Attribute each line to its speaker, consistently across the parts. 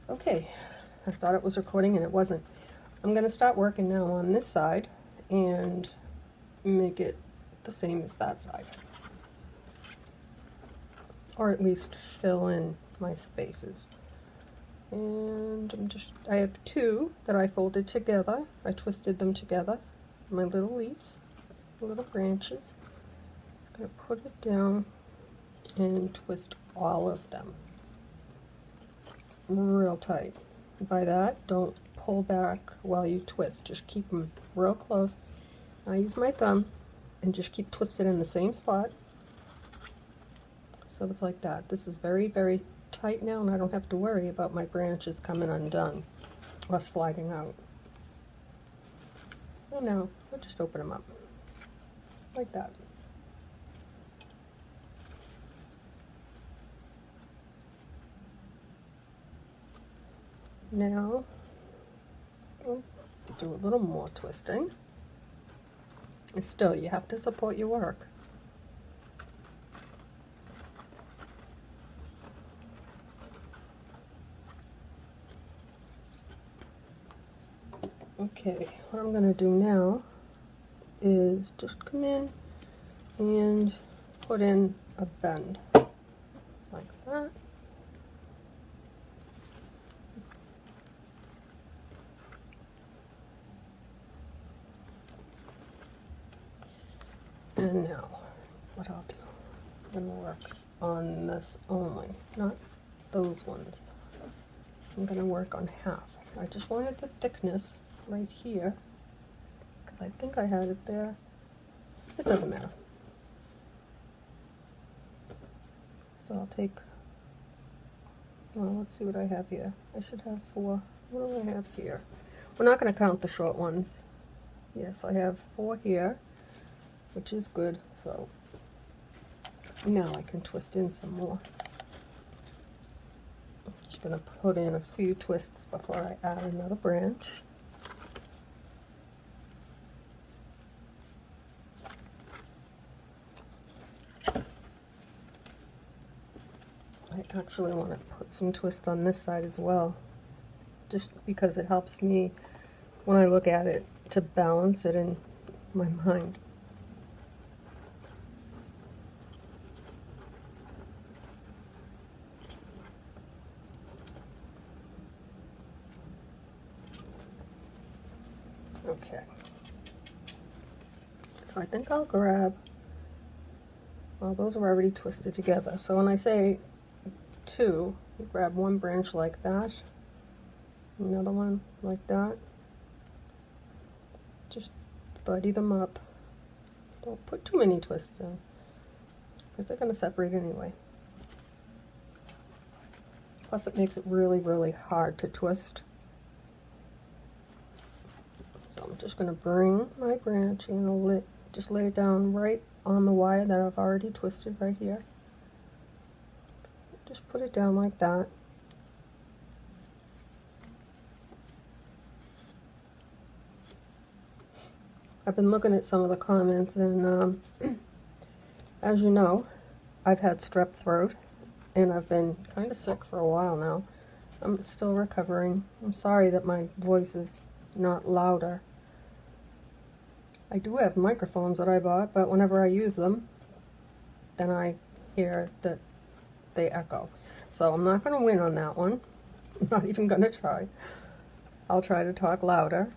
Speaker 1: Okay, I thought it was recording and it wasn't. I'm going to start working now on this side and make it the same as that side. Or at least fill in my spaces. And I have two that I folded together. I twisted them together, my little leaves, little branches. I'm going to put it down and twist all of them real tight. By that, don't pull back while you twist. Just keep them real close. I use my thumb and just keep twisting in the same spot. So it's like that. This is very, very tight now, and I don't have to worry about my branches coming undone or sliding out. So now, I'll just open them up like that. Now, I'll do a little more twisting. And still, you have to support your work. Okay, what I'm going to do now is just come in and put in a bend like that. And now, what I'll do, I'm going to work on this only, not those ones. I'm going to work on half. I just wanted the thickness right here, because I think I had it there. It doesn't matter. So I'll take, well, let's see what I have here. I should have 4. What do I have here? We're not going to count the short ones. Yes, I have 4 here, which is good. So now I can twist in some more. I'm just going to put in a few twists before I add another branch. I actually want to put some twist on this side as well, just because it helps me when I look at it to balance it in my mind. Okay, so I think I'll grab, well, those are already twisted together, so when I say 2, you grab one branch like that, another one like that, just buddy them up. Don't put too many twists in, because they're going to separate anyway. Plus it makes it really, really hard to twist. So I'm just going to bring my branch and just lay it down right on the wire that I've already twisted right here. Just put it down like that. I've been looking at some of the comments, and as you know, I've had strep throat, and I've been kind of sick for a while now. I'm still recovering. I'm sorry that my voice is not louder. I do have microphones that I bought, but whenever I use them, then I hear that they echo. So I'm not going to win on that one. I'm not even going to try. I'll try to talk louder.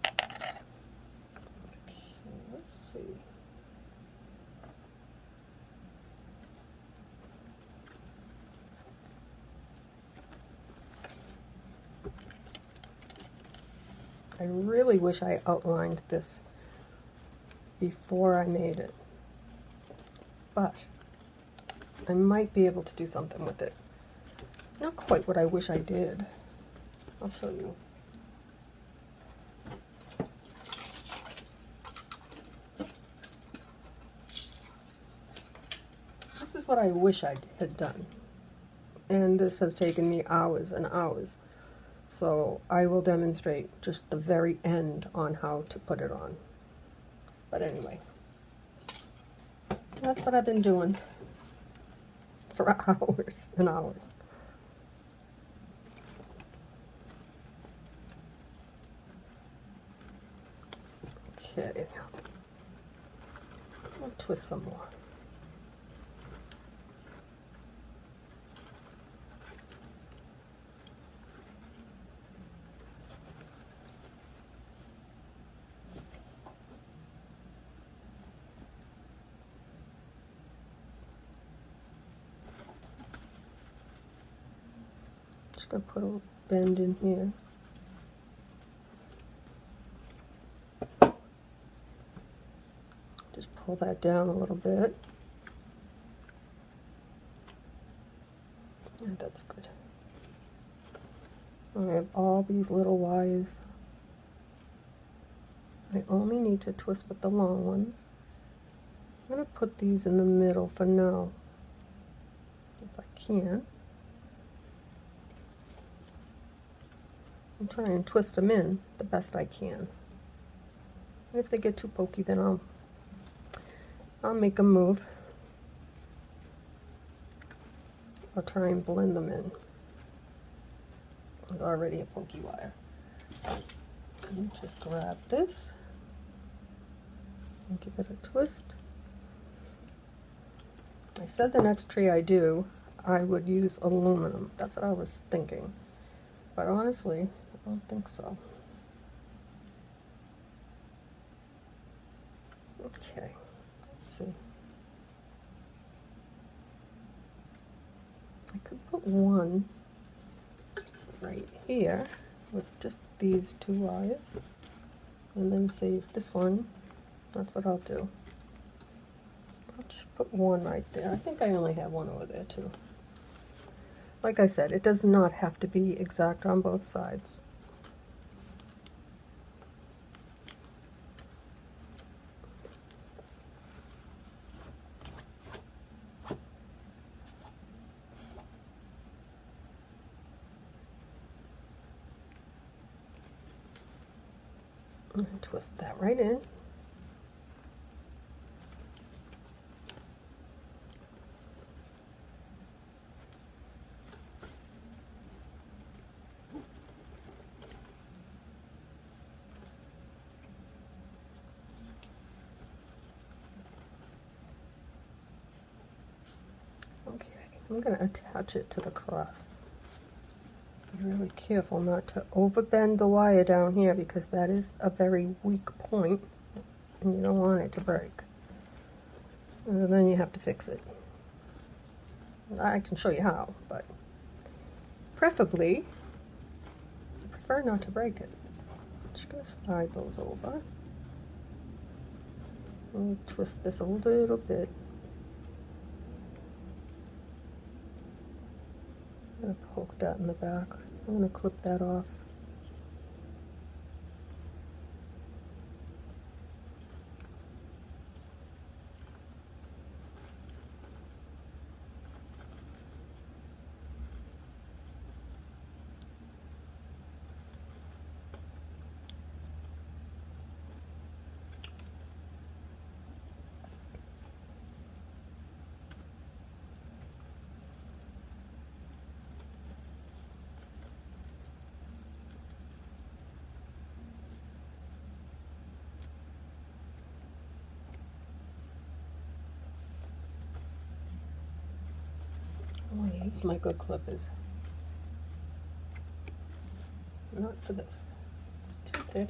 Speaker 1: Okay, let's see. I really wish I outlined this before I made it, but I might be able to do something with it. Not quite what I wish I did. I'll show you. This is what I wish I had done, and this has taken me hours and hours. So I will demonstrate just the very end on how to put it on. But anyway, that's what I've been doing. for hours and hours. Okay, I'll twist some more. Just gonna put a little bend in here. Just pull that down a little bit. Yeah, that's good. I have all these little wires. I only need to twist with the long ones. I'm going to put these in the middle for now, if I can. And try and twist them in the best I can. And if they get too pokey, then I'll make them move. I'll try and blend them in. There's already a pokey wire. And just grab this and give it a twist. I said the next tree I do, I would use aluminum. That's what I was thinking. But honestly, I don't think so. Okay, let's see. I could put one right here with just these two wires and then save this one. That's what I'll do. I'll just put one right there. I think I only have one over there too. Like I said, it does not have to be exact on both sides. And twist that right in. Okay, I'm going to attach it to the cross. Be really careful not to overbend the wire down here because that is a very weak point and you don't want it to break. And then you have to fix it. I can show you how, but preferably, I prefer not to break it. Just going to slide those over. And twist this a little bit. I'm going to poke that in the back. I'm going to clip that off. I want to use my good clippers. Not for this. It's too thick.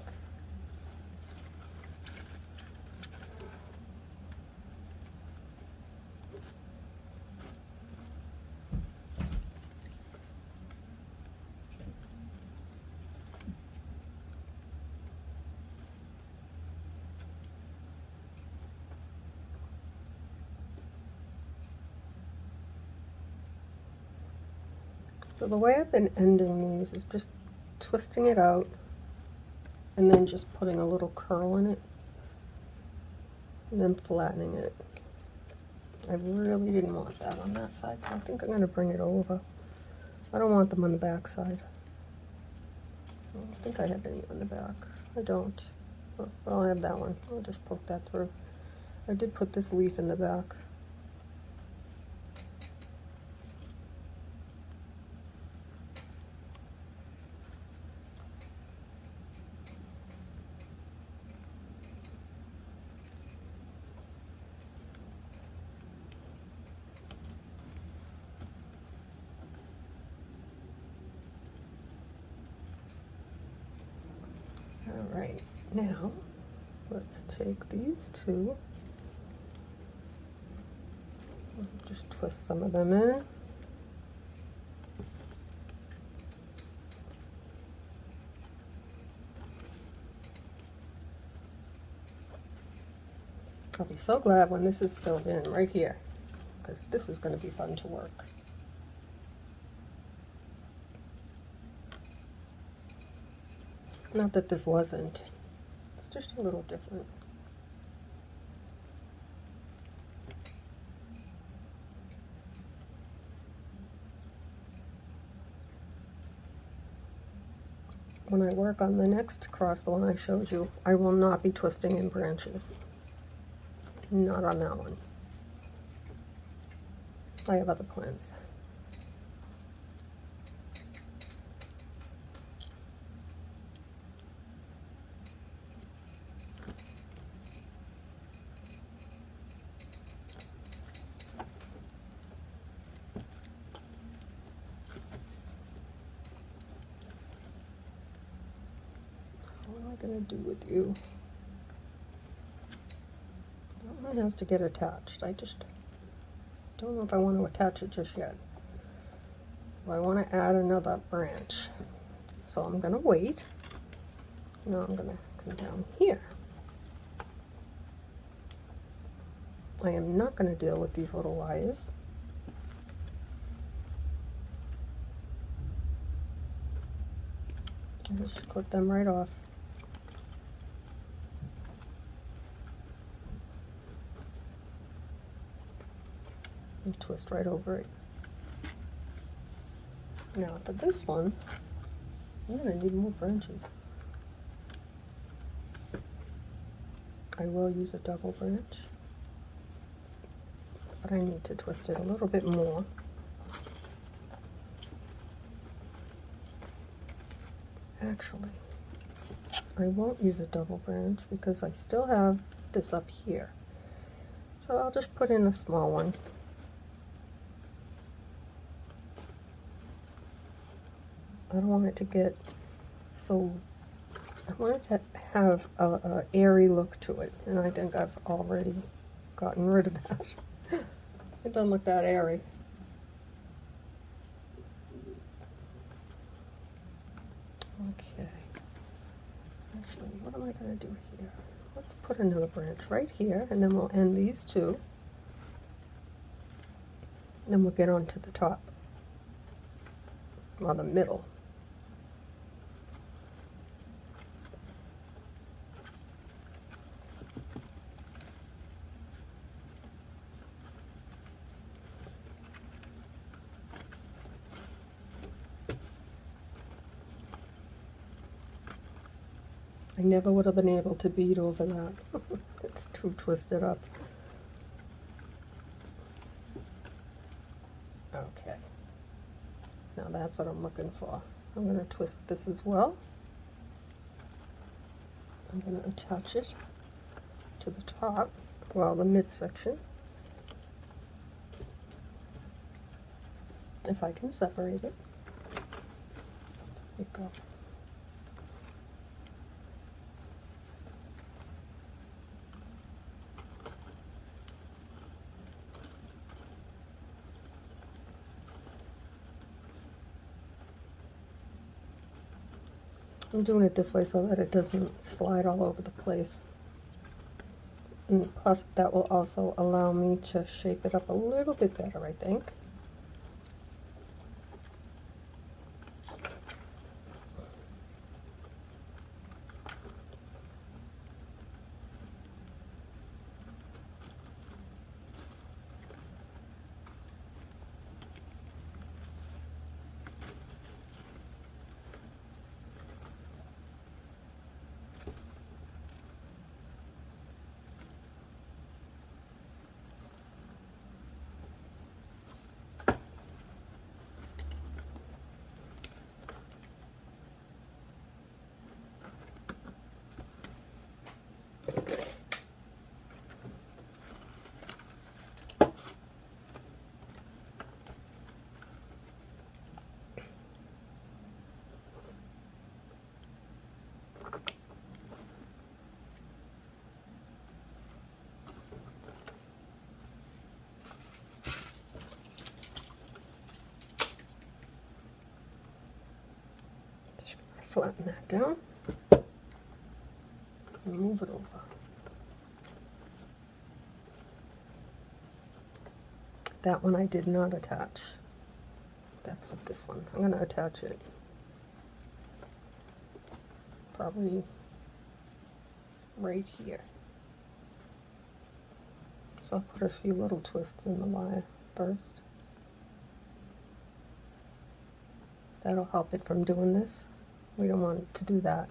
Speaker 1: So the way I've been ending these is just twisting it out and then just putting a little curl in it and then flattening it. I really didn't want that on that side, so I think I'm going to bring it over. I don't want them on the back side. I don't think I have any on the back. I don't. Oh, I'll have that one. I'll just poke that through. I did put this leaf in the back. Right, now let's take these two, just twist some of them in. I'll be so glad when this is filled in right here, because this is going to be fun to work. Not that this wasn't, it's just a little different. When I work on the next cross, the one I showed you, I will not be twisting in branches. Not on that one. I have other plans. What am I going to do with you? That one has to get attached. I just don't know if I want to attach it just yet. So I want to add another branch. So I'm going to wait. Now I'm going to come down here. I am not going to deal with these little wires. Just clip them right off. And twist right over it. Now for this one, I'm going to need more branches. I will use a double branch, but I need to twist it a little bit more. Actually, I won't use a double branch because I still have this up here. So I'll just put in a small one. I don't want it to get so, I want it to have a airy look to it, and I think I've already gotten rid of that. It doesn't look that airy. Okay. Actually, what am I going to do here? Let's put another branch right here, and then we'll end these two. Then we'll get on to the top, or the middle. I never would have been able to bead over that. It's too twisted up. Okay. Now that's what I'm looking for. I'm going to twist this as well. I'm going to attach it to the top, well, the midsection. If I can separate it. There you go. I'm doing it this way so that it doesn't slide all over the place. And plus, that will also allow me to shape it up a little bit better, I think. flatten that down and move it over. That one I did not attach. That's what this one. I'm going to attach it probably right here. So I'll put a few little twists in the wire first. That'll help it from doing this. We don't want it to do that.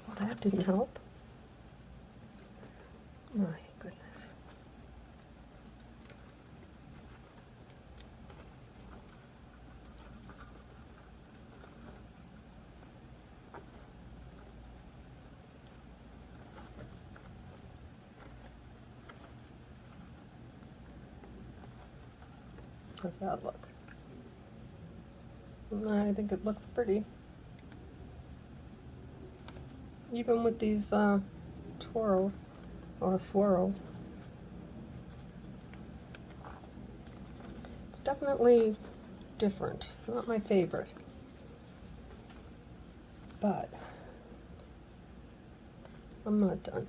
Speaker 1: Well, that didn't help. My goodness. How's that look? I think it looks pretty. Even with these twirls or swirls. It's definitely different. Not my favorite. But I'm not done.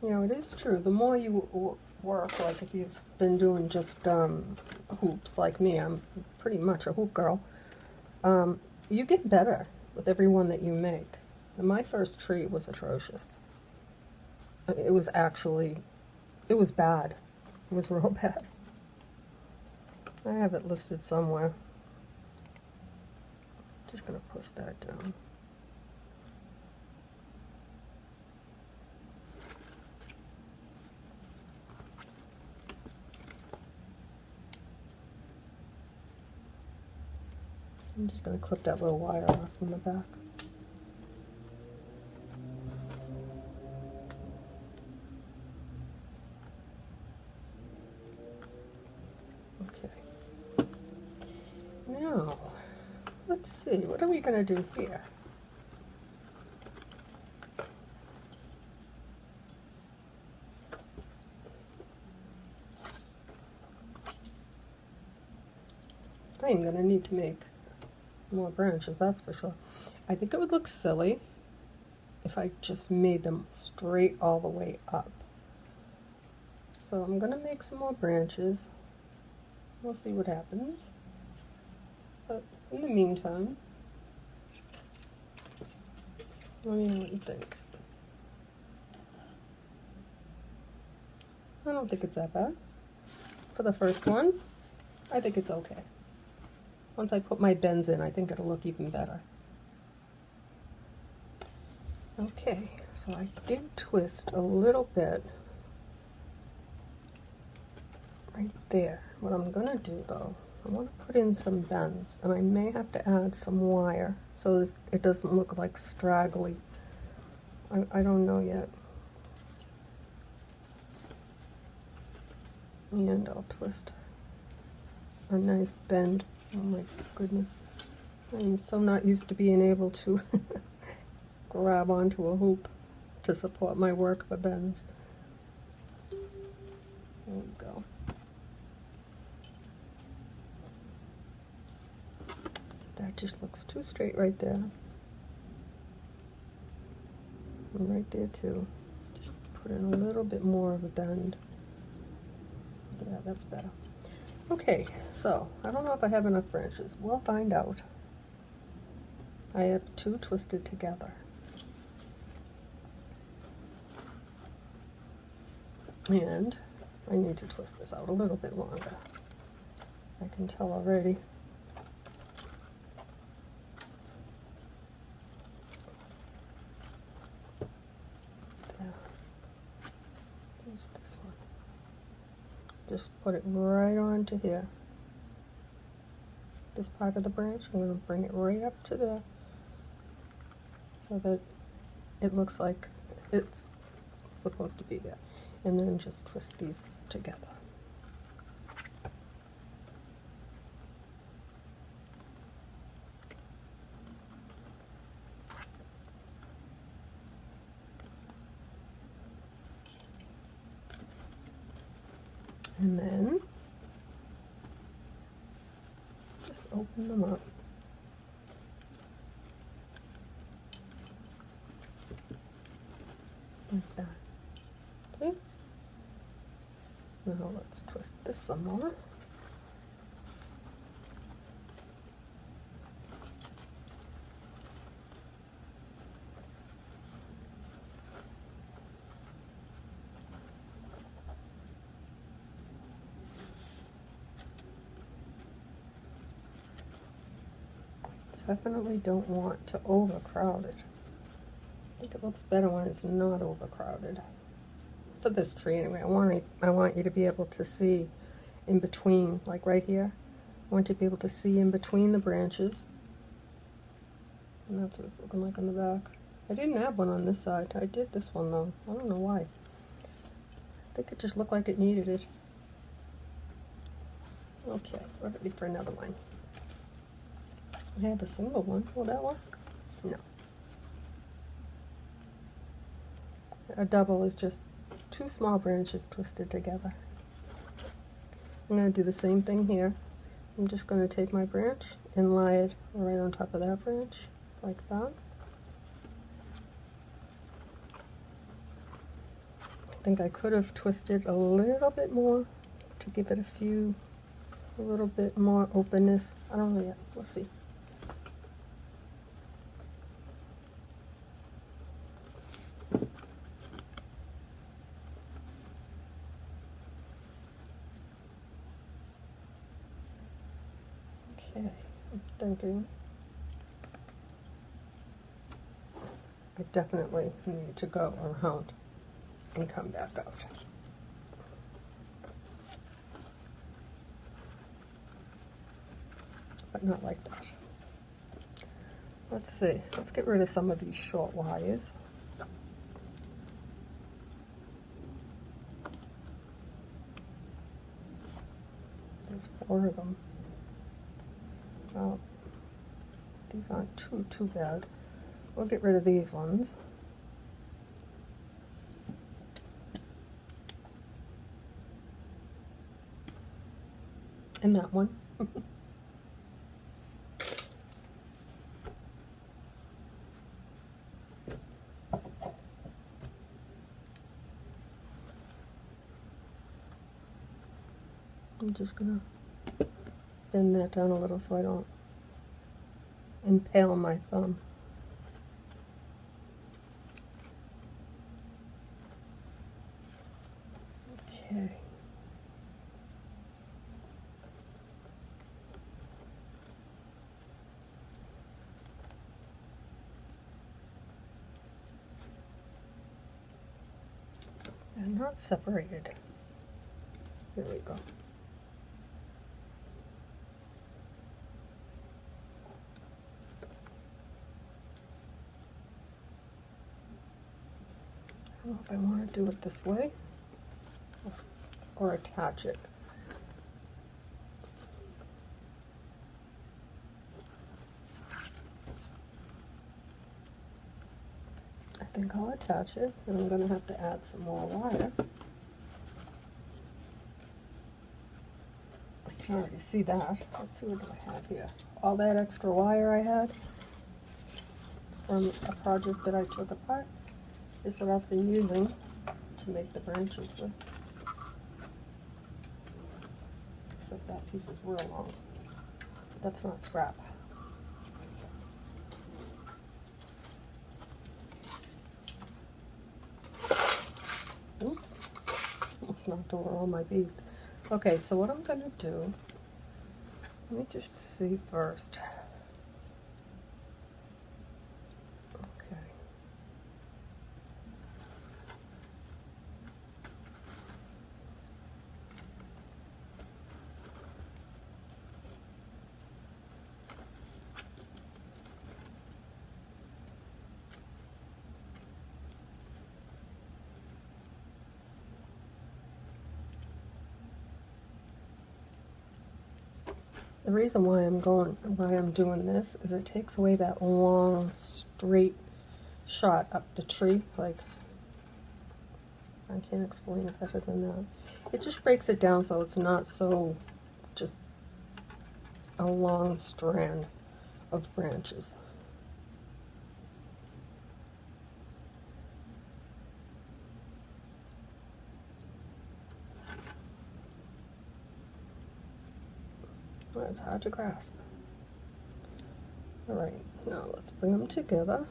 Speaker 1: You know, it is true. The more you work, like if you've been doing just hoops like me, I'm pretty much a hoop girl, you get better with every one that you make. And my first tree was atrocious. It was actually, it was bad. It was real bad. I have it listed somewhere. Just gonna push that down. I'm just going to clip that little wire off from the back. Okay. Now, let's see, what are we going to do here? I'm going to need to make more branches, that's for sure. I think it would look silly if I just made them straight all the way up. So I'm gonna make some more branches. We'll see what happens. But in the meantime, let me know what you think. I don't think it's that bad. For the first one, I think it's okay. Once I put my bends in, I think it'll look even better. Okay, so I did twist a little bit right there. What I'm gonna do though, I want to put in some bends, and I may have to add some wire so it doesn't look like straggly. I don't know yet. And I'll twist a nice bend. Oh my goodness. I'm so not used to being able to grab onto a hoop to support my work for bends. There we go. That just looks too straight right there. And right there too. Just put in a little bit more of a bend. Yeah, that's better. Okay, so I don't know if I have enough branches. We'll find out. I have two twisted together. And I need to twist this out a little bit longer. I can tell already. There. There's this one. Just put it right onto here. This part of the branch, I'm going to bring it right up to there. so that it looks like it's supposed to be there. And then just twist these together. And then just open them up. Like that. See? Now let's twist this some more. Definitely don't want to overcrowd it. I think it looks better when it's not overcrowded. For this tree anyway, I want you to be able to see in between, like right here. I want you to be able to see in between the branches. And that's what it's looking like on the back. I didn't have one on this side. I did this one though. I don't know why. I think it just looked like it needed it. Okay, we're ready for another one. I have a single one. Will that work? No. A double is just two small branches twisted together. I'm going to do the same thing here. I'm just going to take my branch and lie it right on top of that branch, like that. I think I could have twisted a little bit more to give it a little bit more openness. I don't know yet. We'll see. Okay, I'm thinking I definitely need to go around and come back out. But not like that. Let's see, let's get rid of some of these short wires. There's 4 of them. Well, these aren't too bad. We'll get rid of these ones. And that one. I'm just gonna bend that down a little so I don't impale my thumb. Okay. They're not separated. There we go. I don't know if I want to do it this way or attach it. I think I'll attach it, and I'm going to have to add some more wire. I can already see that. Let's see what do I have here. All that extra wire I had from a project that I took apart is what I've been using to make the branches with. Except that piece is real long. That's not scrap. Oops, almost knocked over all my beads. Okay, so what I'm gonna do, let me just see first. Okay. The reason why I'm doing this is it takes away that long, straight shot up the tree. Like, I can't explain it better than that. It just breaks it down so it's not so just a long strand of branches. Well, it's hard to grasp. All right, now let's bring them together.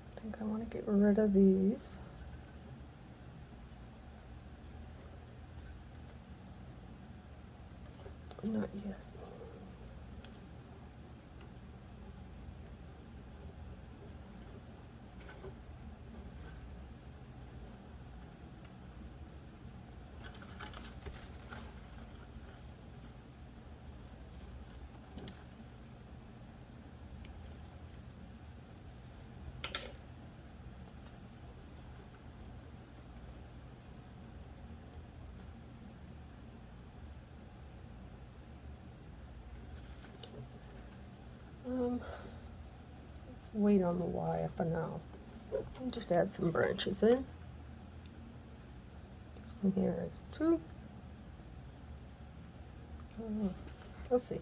Speaker 1: I think I want to get rid of these. Not yet. Let's wait on the wire for now. And just add some branches in. This one here is 2. Let's see.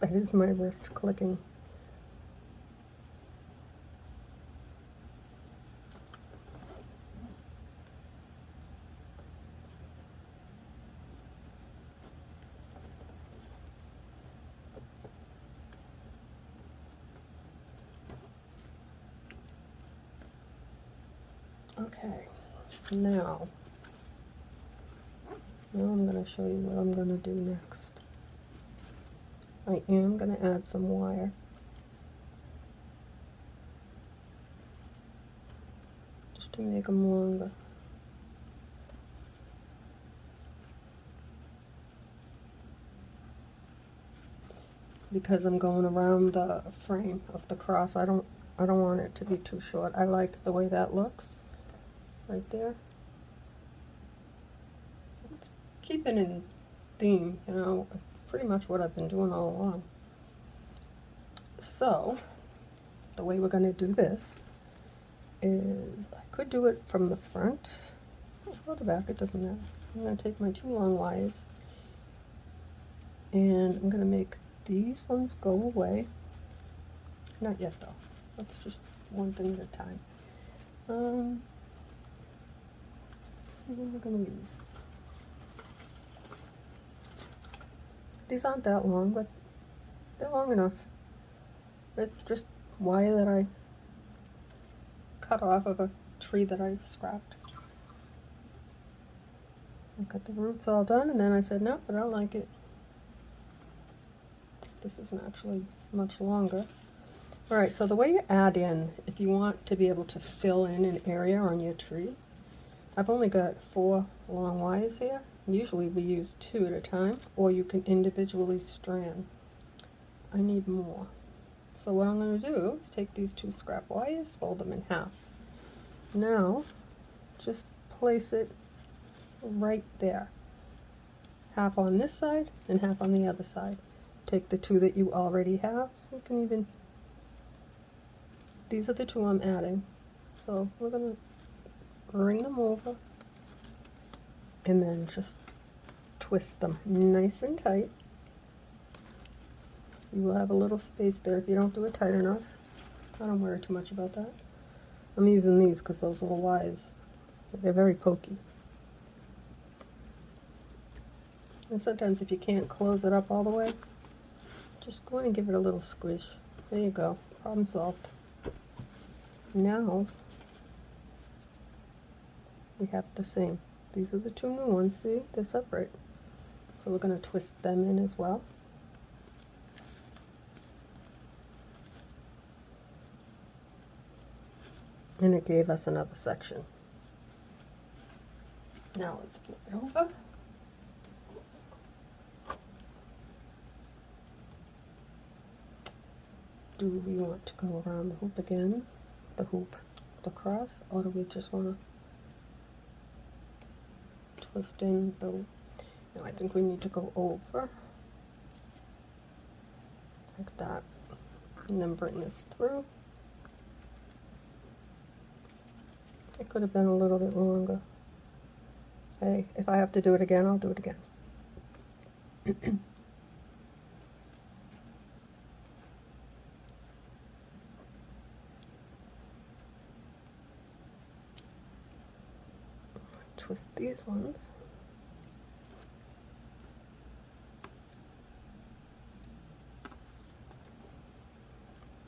Speaker 1: That is my wrist clicking. Okay, now I'm going to show you what I'm going to do next. I am going to add some wire. Just to make them longer. Because I'm going around the frame of the cross, I don't want it to be too short. I like the way that looks right there. Let's keep it in theme, you know. Pretty much what I've been doing all along. So the way we're going to do this is I could do it from the front or the back, it doesn't matter. I'm going to take my 2 long wires and I'm going to make these ones go away. Not yet though. Let's just one thing at a time. Let's see what we're going to use. These aren't that long, but they're long enough. It's just wire that I cut off of a tree that I scrapped. I got the roots all done, and then I said, no, I don't like it. This isn't actually much longer. All right, so the way you add in, if you want to be able to fill in an area on your tree, I've only got 4 long wires here. Usually we use 2 at a time, or you can individually strand. I need more. So what I'm going to do is take these 2 scrap wires, fold them in half. Now, just place it right there. Half on this side and half on the other side. Take the 2 that you already have. You can even, these are the 2 I'm adding. So we're going to bring them over and then just twist them nice and tight. You will have a little space there if you don't do it tight enough. I don't worry too much about that. I'm using these because those little wires, they're very pokey. And sometimes if you can't close it up all the way, Just go in and give it a little squish. There you go. Problem solved. Now we have the same. These are the two new ones. See, they're separate. So we're going to twist them in as well. And it gave us another section. Now let's flip it over. Do we want to go around the hoop again? The hoop, the cross, or do we just want to twist in the... No, I think we need to go over like that, and then bring this through. It could have been a little bit longer. Hey, if I have to do it again, I'll do it again. Twist these ones.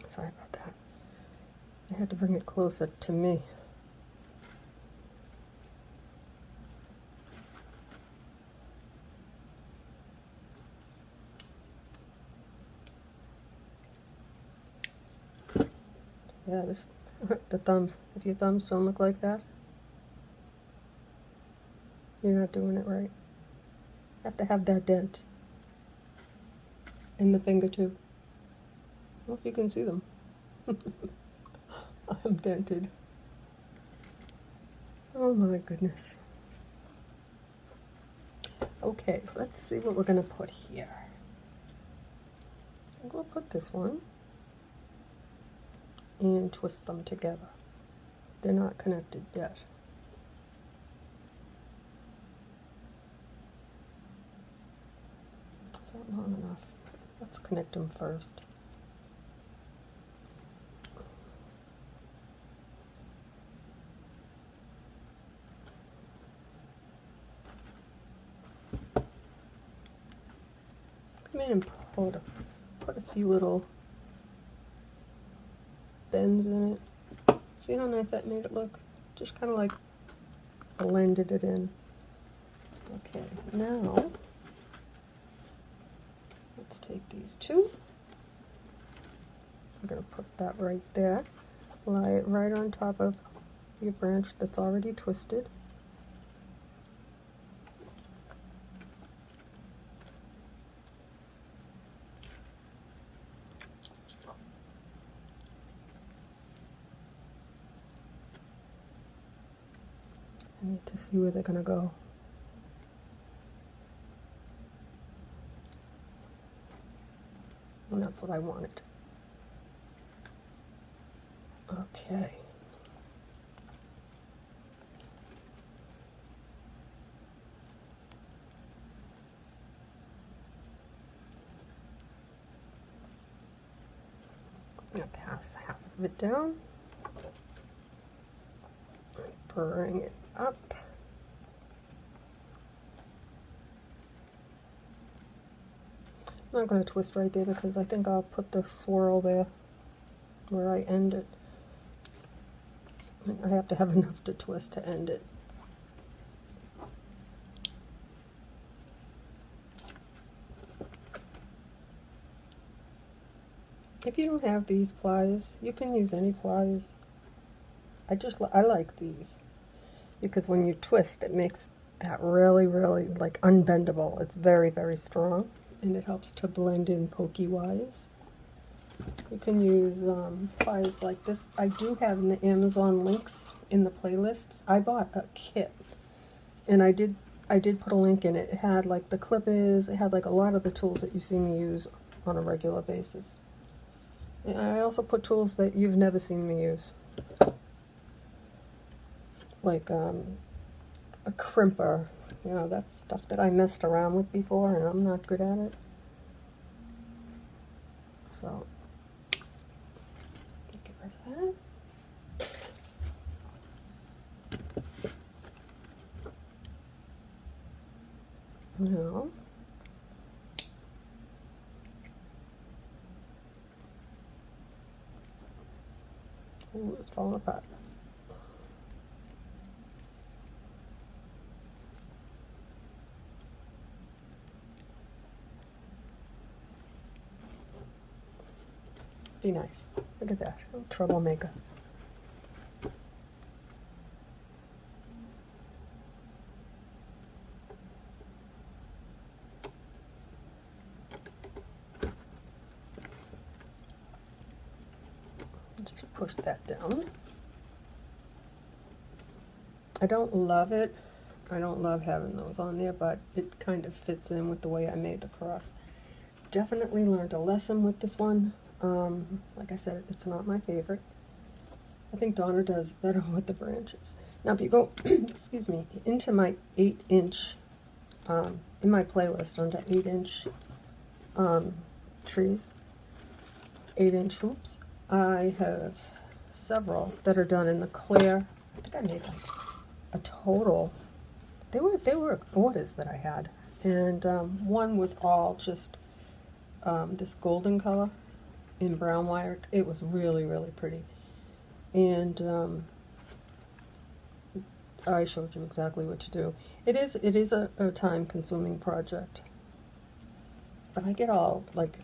Speaker 1: Sorry about that. I had to bring it closer to me. Yeah, this the thumbs. If your thumbs don't look like that, you're not doing it right. You have to have that dent in the finger too. I don't know if you can see them. I'm dented. Oh my goodness. Okay, let's see what we're gonna put here. I'm gonna put this one and twist them together. They're not connected yet. Is that not enough? Let's connect them first. Come in and put a few little bends in it. See how nice that made it look? Just kind of like blended it in. Okay, now let's take these two. I'm going to put that right there. Lie it right on top of your branch that's already twisted. I need to see where they're going to go. And that's what I wanted. Okay. I'm going to pass half of it down. Bring it up. I'm not going to twist right there because I think I'll put the swirl there where I end it. I have to have enough to twist to end it. If you don't have these pliers, you can use any pliers. I like these because when you twist, it makes that really, really like unbendable. It's very, very strong, and it helps to blend in pokey wise. You can use pliers like this. I do have in the Amazon links in the playlists. I bought a kit, and I did put a link in it. It had like the clippers. It had like a lot of the tools that you see me use on a regular basis. And I also put tools that you've never seen me use, like a crimper. You know, that's stuff that I messed around with before, and I'm not good at it. So get rid of that. Now Ooh, it's falling apart. Be nice. Look at that. Troublemaker. Just push that down. I don't love it. I don't love having those on there, but it kind of fits in with the way I made the cross. Definitely learned a lesson with this one. Like I said, it's not my favorite. I think Donna does better with the branches. Now if you go, excuse me, into my 8-inch, in my playlist under 8-inch trees, 8-inch hoops, I have several that are done in the clear. I think I made like a total, they were orders that I had, and one was all just this golden color in brown wire. It was really, really pretty. And I showed you exactly what to do. It is a time-consuming project. But I get all, like,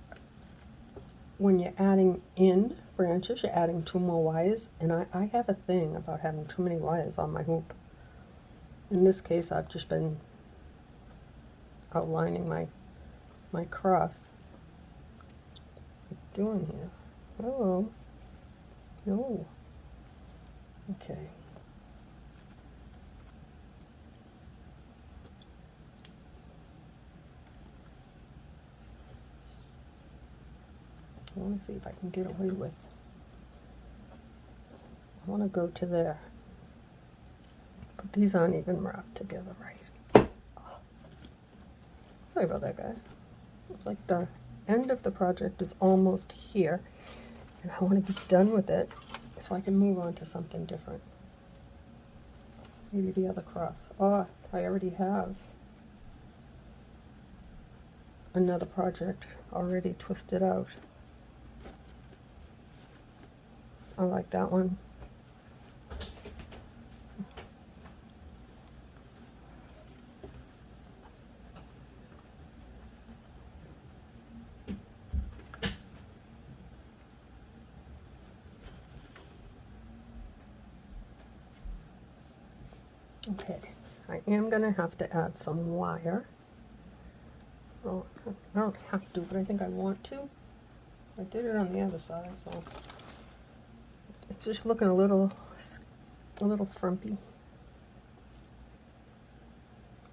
Speaker 1: when you're adding in branches, you're adding 2 more wires, and I have a thing about having too many wires on my hoop. In this case, I've just been outlining my cross. What are you doing here? Oh, no. Okay. I want to see if I can get away with. I want to go to there. But these aren't even wrapped together right. Oh. Sorry about that, guys. It's like the end of the project is almost here, and I want to be done with it so I can move on to something different. Maybe the other cross. Oh, I already have another project already twisted out. I like that one. Okay, I am going to have to add some wire. Well, I don't have to, but I think I want to. I did it on the other side, so it's just looking a little frumpy.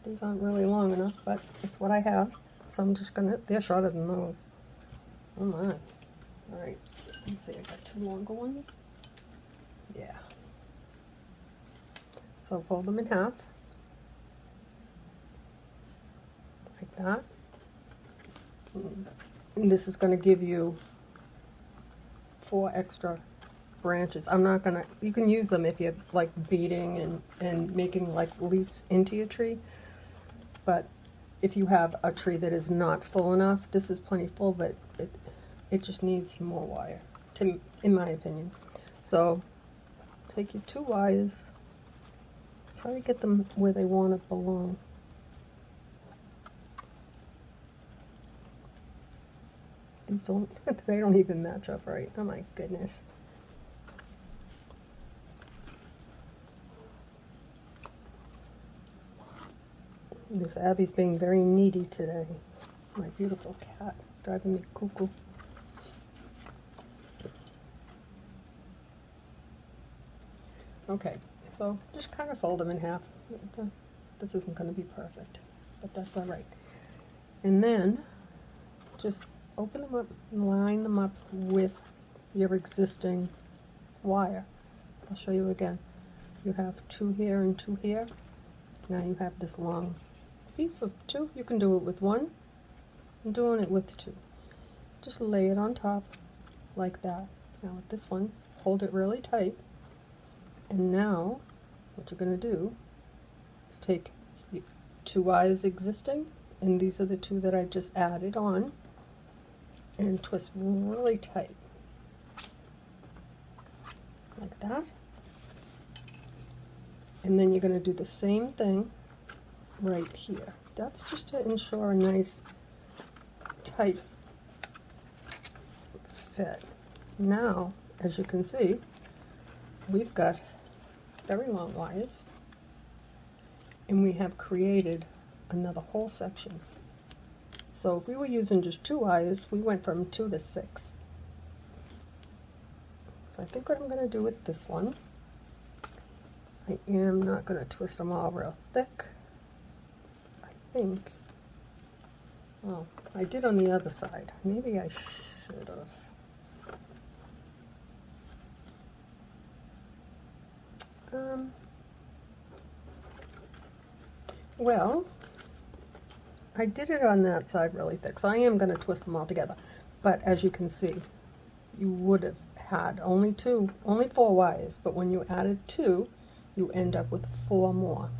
Speaker 1: These aren't really long enough, but it's what I have. So I'm just gonna, they're shorter than those. Oh my. Alright, let's see, I got 2 longer ones. Yeah. So fold them in half. Like that. And this is going to give you 4 extra branches. I'm not going to, you can use them if you're like beading and making like leaves into your tree. But if you have a tree that is not full enough, this is plenty full, but it just needs more wire, in my opinion. So take your 2 wires, try to get them where they want to belong. These don't, they don't even match up right. Oh my goodness. Miss Abby's being very needy today. My beautiful cat, driving me cuckoo. Okay, so just kind of fold them in half. This isn't going to be perfect, but that's all right. And then just open them up and line them up with your existing wire. I'll show you again. You have 2 here and 2 here. Now you have this long piece of 2. You can do it with 1. I'm doing it with 2. Just lay it on top like that. Now with this one, hold it really tight. And now what you're going to do is take 2 wires existing, and these are the 2 that I just added on, and twist really tight. like that. And then you're going to do the same thing right here. That's just to ensure a nice tight fit. Now, as you can see, we've got very long wires, and we have created another whole section. So if we were using just 2 wires, we went from 2 to 6. So I think what I'm going to do with this one, I am not going to twist them all real thick. I think, well, I did on the other side. Maybe I should have. Well, I did it on that side really thick, so I am going to twist them all together. But as you can see, you would have had only 4 wires, but when you added 2, you end up with 4 more.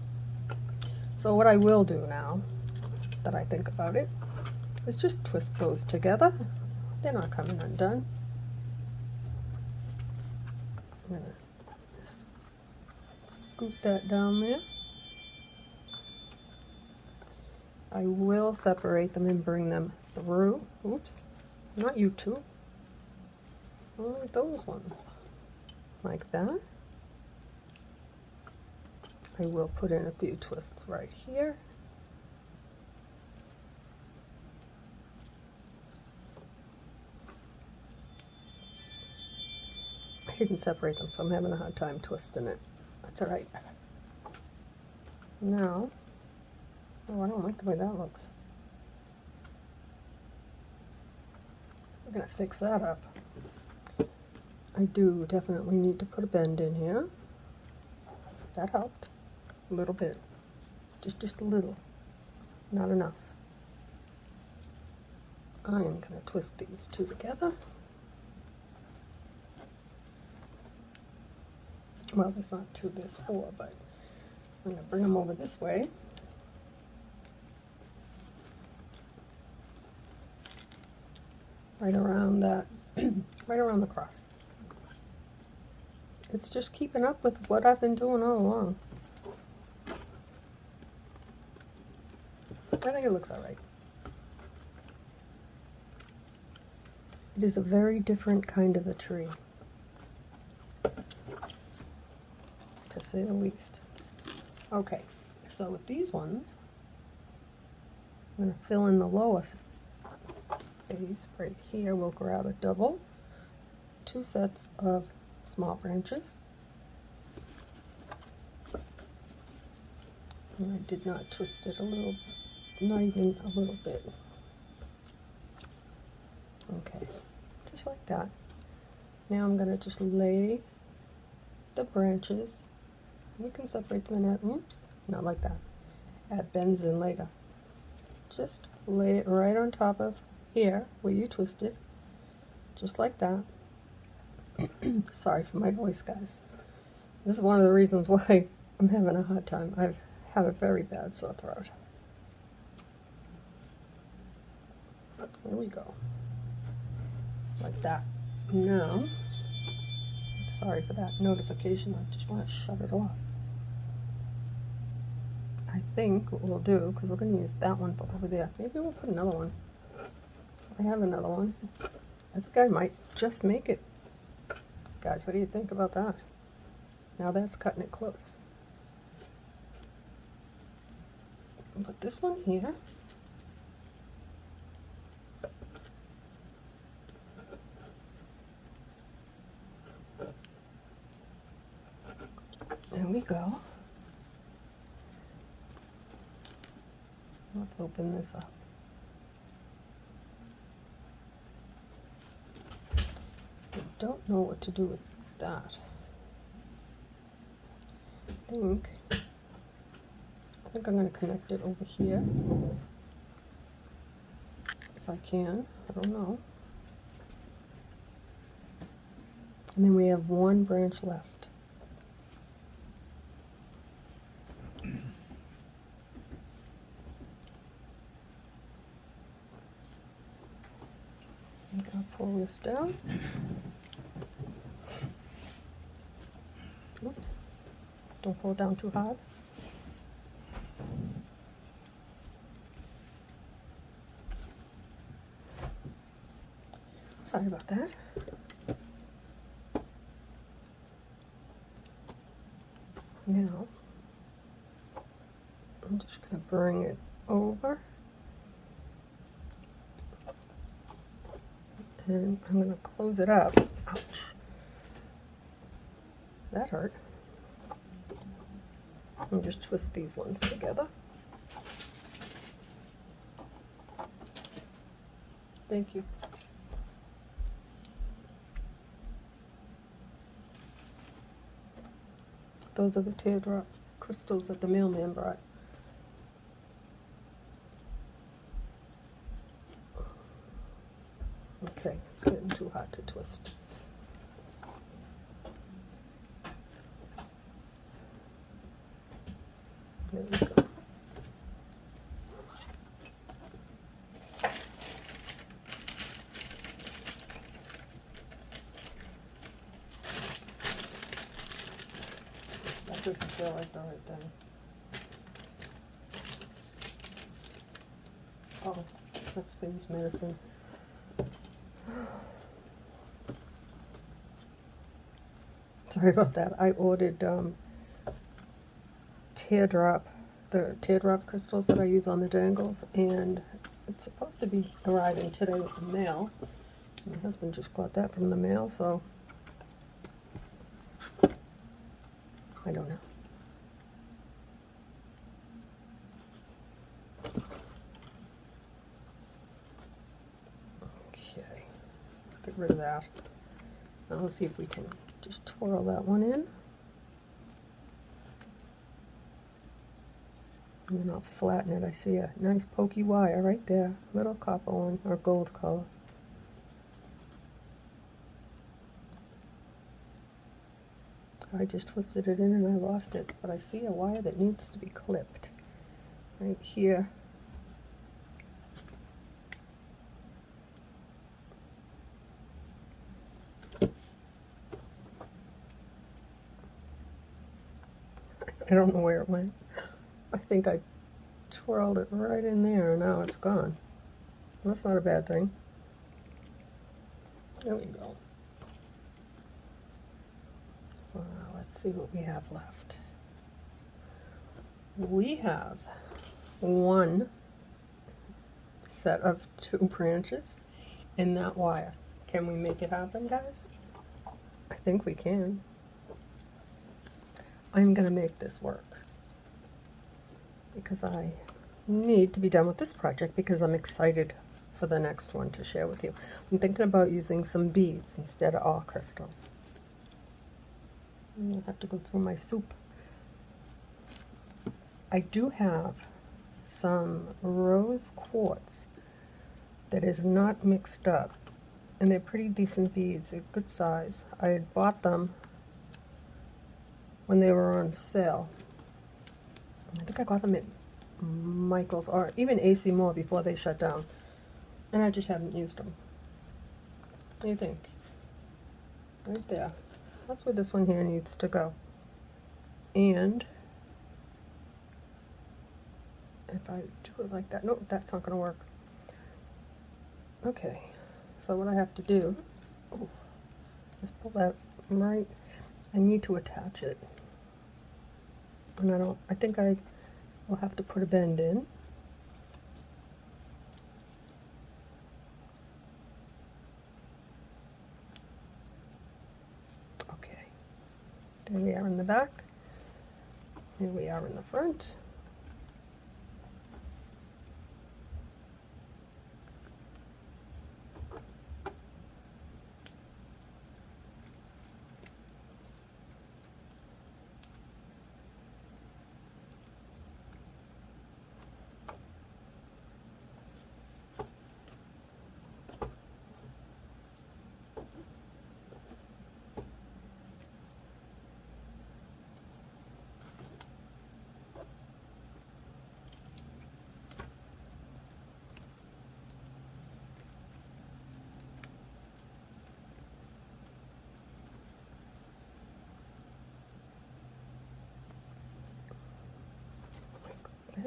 Speaker 1: So what I will do now, that I think about it, is just twist those together. They're not coming undone. I'm going to scoop that down there. I will separate them and bring them through. Oops, not you two. Only those ones. Like that. I will put in a few twists right here. I didn't separate them, so I'm having a hard time twisting it. That's all right. Now, oh, I don't like the way that looks. We're going to fix that up. I do definitely need to put a bend in here. That helped. A little bit. Just a little. Not enough. I am going to twist these 2 together. Well, there's not 2, there's 4, but I'm going to bring them over this way. Right around that, right around the cross. It's just keeping up with what I've been doing all along. I think it looks all right. It is a very different kind of a tree, to say the least. Okay, so with these ones, I'm going to fill in the lowest space right here. We'll grab a double, 2 sets of small branches. And I did not twist it a little, not even a little bit. Okay, just like that. Now I'm going to just lay the branches. We can separate them in at, oops, not like that. Add bends in later. Just lay it right on top of here where you twist it, just like that. Sorry for my voice, guys. This is one of the reasons why I'm having a hard time. I've had a very bad sore throat. There we go. Like that. Now, sorry for that notification. I just want to shut it off. I think what we'll do, because we're going to use that one over there. Maybe we'll put another one. I have another one. I think I might just make it. Guys, what do you think about that? Now that's cutting it close. I'll put this one here. There we go. Let's open this up. I don't know what to do with that. I think I'm going to connect it over here. If I can, I don't know. And then we have 1 branch left. I'll pull this down. Don't pull it down too hard. Sorry about that. Now, I'm just going to bring it over. And I'm going to close it up. Ouch. That hurt. And just twist these ones together. Thank you. Those are the teardrop crystals that the mailman brought. Okay, it's getting too hot to twist. There we go. That doesn't feel like the right thing. Oh, that's Finn's medicine. Sorry about that. I ordered the teardrop crystals that I use on the dangles, and it's supposed to be arriving today with the mail. My husband just got that from the mail, so I don't know. Okay, let's get rid of that. Now let's see if we can just twirl that one in. And then I'll flatten it. I see a nice pokey wire right there. Little copper one, or gold color. I just twisted it in and I lost it. But I see a wire that needs to be clipped. Right here. I don't know where it went. I think I twirled it right in there and now it's gone. That's not a bad thing. There we go. So now let's see what we have left. We have one set of 2 branches in that wire. Can we make it happen, guys? I think we can. I'm gonna make this work because I need to be done with this project because I'm excited for the next one to share with you. I'm thinking about using some beads instead of all crystals. I'll have to go through my soup. I do have some rose quartz that is not mixed up, and they're pretty decent beads. They're good size. I had bought them when they were on sale. I think I got them at Michael's or even AC Moore before they shut down. And I just haven't used them. What do you think? Right there. That's where this one here needs to go. And if I do it like that, nope, that's not going to work. Okay, so what I have to do is pull that right. I need to attach it. And I think I will have to put a bend in. Okay, there we are in the back. Here we are in the front.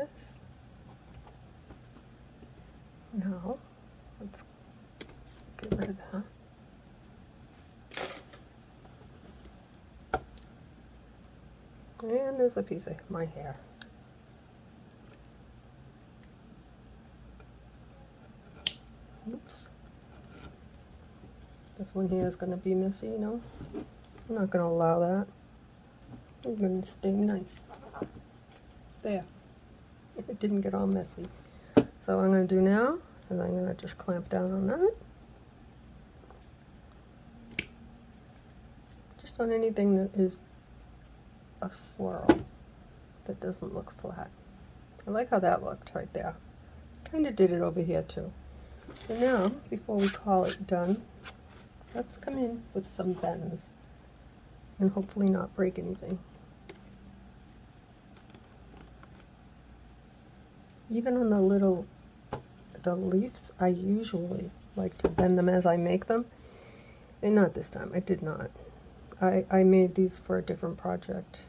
Speaker 1: this. Now, let's get rid of that. And there's a piece of my hair. Oops. This one here is going to be messy, you know. I'm not going to allow that. I'm going to stay nice. There. It didn't get all messy. So what I'm going to do now is I'm going to just clamp down on that. Just on anything that is a swirl that doesn't look flat. I like how that looked right there. Kind of did it over here too. So now, before we call it done, let's come in with some bends and hopefully not break anything. Even on the leaves, I usually like to bend them as I make them, and not this time. I did not. I made these for a different project.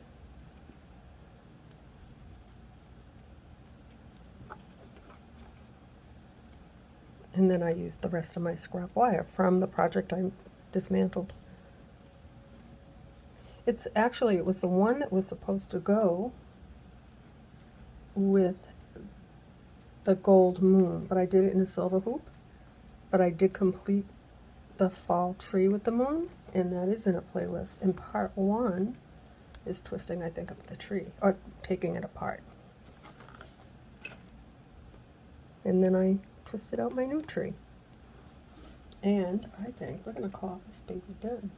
Speaker 1: And then I used the rest of my scrap wire from the project I dismantled. It was the one that was supposed to go with the gold moon, but I did it in a silver hoop. But I did complete the fall tree with the moon, and that is in a playlist. And part 1 is twisting, I think, up the tree, or taking it apart. And then I twisted out my new tree. And I think we're going to call this baby done.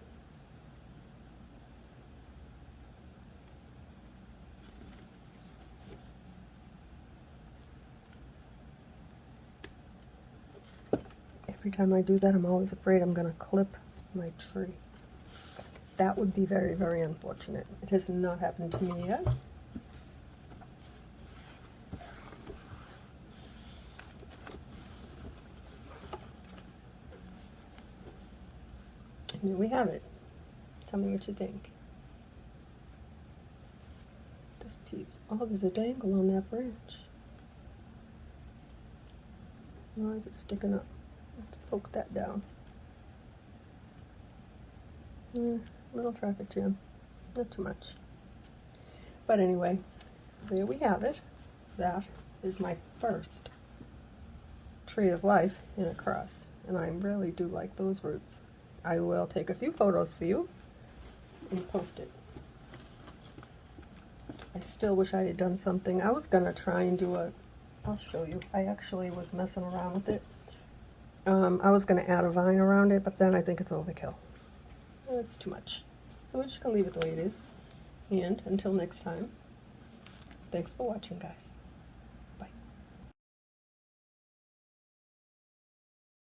Speaker 1: Every time I do that, I'm always afraid I'm going to clip my tree. That would be very, very unfortunate. It has not happened to me yet. And there we have it. Tell me what you think. This piece. Oh, there's a dangle on that branch. Why is it sticking up? Let's poke that down. Little traffic jam. Not too much. But anyway, there we have it. That is my first tree of life in a cross. And I really do like those roots. I will take a few photos for you and post it. I still wish I had done something. I was going to try and do I'll show you. I actually was messing around with it. I was going to add a vine around it, but then I think it's overkill. It's too much. So we're just going to leave it the way it is. And until next time, thanks for watching, guys.